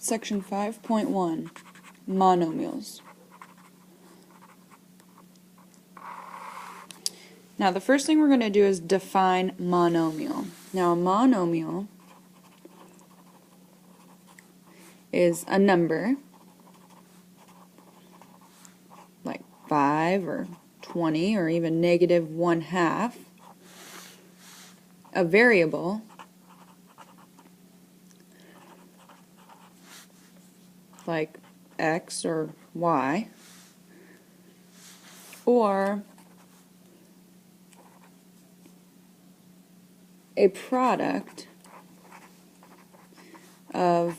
Section 5.1, Monomials. Now the first thing we're going to do is define monomial. Now a monomial is a number like 5 or 20 or even negative 1/2, a variable like x or y, or a product of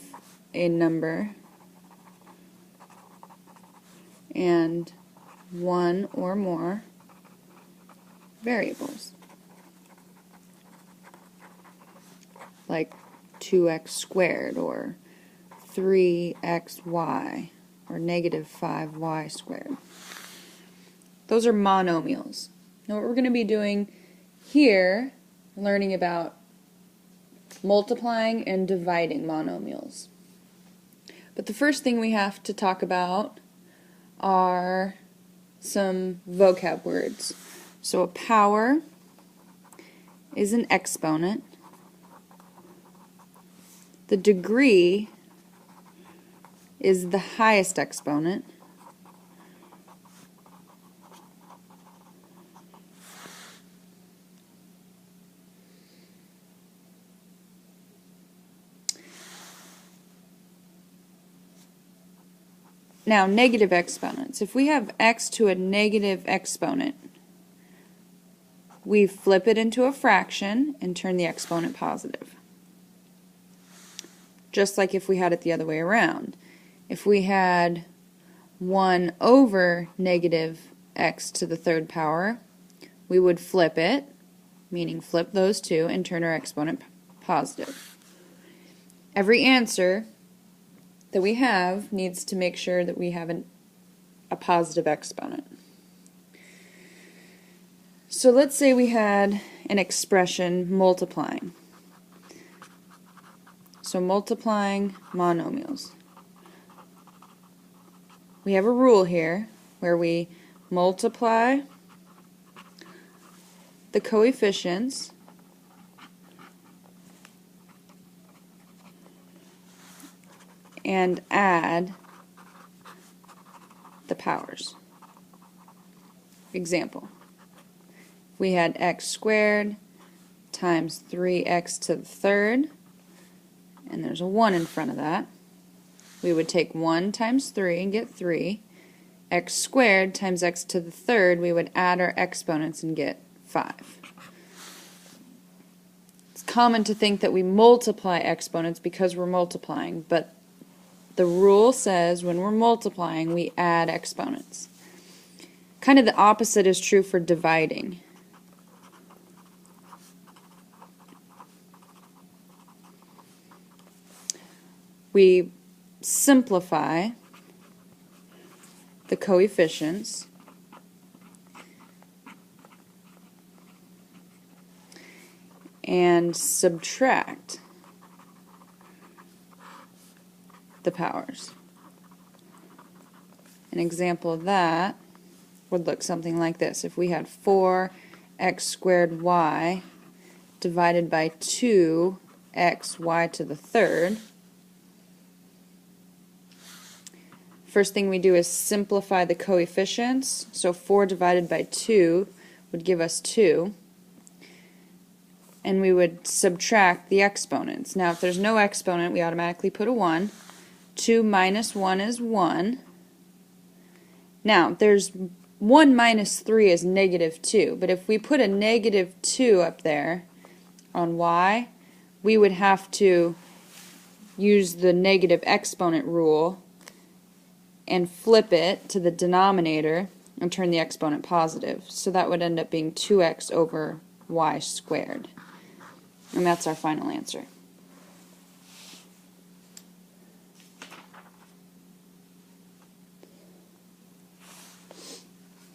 a number and one or more variables, like 2x squared or 3xy or negative 5y squared. Those are monomials. Now what we're going to be doing here, learning about multiplying and dividing monomials. But the first thing we have to talk about are some vocab words. So a power is an exponent. The degree is the highest exponent. Now, negative exponents. If we have x to a negative exponent, we flip it into a fraction and turn the exponent positive. Just like if we had it the other way around. If we had 1 over negative x to the third power, we would flip it, meaning flip those two, and turn our exponent positive. Every answer that we have needs to make sure that we have a positive exponent. So let's say we had an expression multiplying. So multiplying monomials. We have a rule here where we multiply the coefficients and add the powers. Example, we had x squared times 3x to the third, and there's a 1 in front of that. We would take 1 times 3 and get 3. X squared times x to the third, we would add our exponents and get 5. It's common to think that we multiply exponents because we're multiplying, but the rule says when we're multiplying, we add exponents. Kind of the opposite is true for dividing. We simplify the coefficients and subtract the powers. An example of that would look something like this. If we had 4x squared y divided by 2xy to the third, first thing we do is simplify the coefficients. So 4 divided by 2 would give us 2. And we would subtract the exponents. Now if there's no exponent, we automatically put a 1. 2 minus 1 is 1. Now there's 1 minus 3 is negative 2. But if we put a negative 2 up there on y, we would have to use the negative exponent rule and flip it to the denominator and turn the exponent positive. So that would end up being 2x over y squared. And that's our final answer.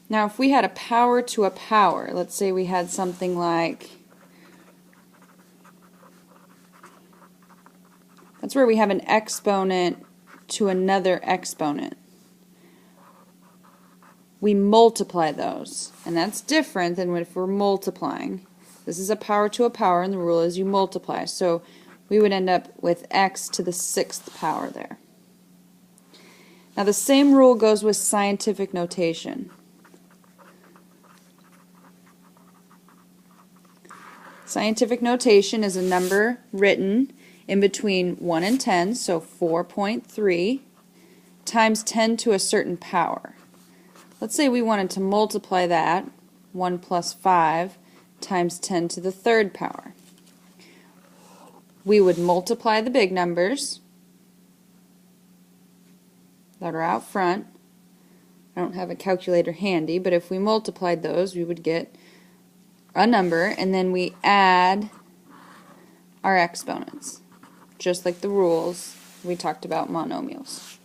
Now if we had a power to a power, let's say we had something like That's where we have an exponent to another exponent. We multiply those, and that's different than if we're multiplying. This is a power to a power, and the rule is you multiply. So we would end up with x to the 6th power there. Now the same rule goes with scientific notation. Scientific notation is a number written in between 1 and 10, so 4.3 times 10 to a certain power. Let's say we wanted to multiply that, 1 plus 5 times 10 to the 3rd power. We would multiply the big numbers that are out front. I don't have a calculator handy, but if we multiplied those, we would get a number, and then we add our exponents, just like the rules we talked about monomials.